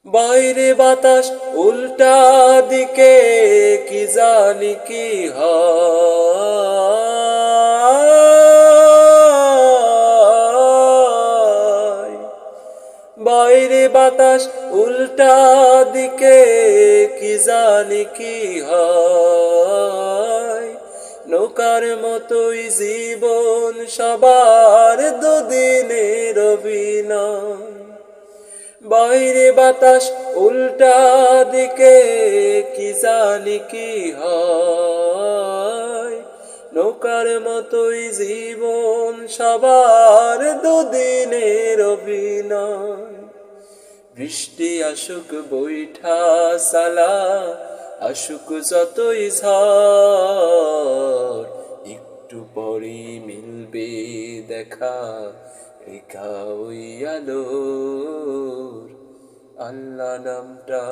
বাইরে বাতাস উল্টা দিকে, কি জানি কি হয়। বাইরে বাতাস উল্টা দিকে, কি জানি কি হয়। নৌকার মতোই জীবন সবার, দুদিনের অভিনয়। বাইরে বাতাস উল্টা দিকে, কি জানি কি হয়। নৌকার মতোই জীবন সবার, দুদিনের অভিনয়। বৃষ্টি আসুক বৈঠা সালা, আসুক যতই ঝড়, একটু পরই মিলবে দেখা, লেখা ওই আলোর আল্লাহ নামটা।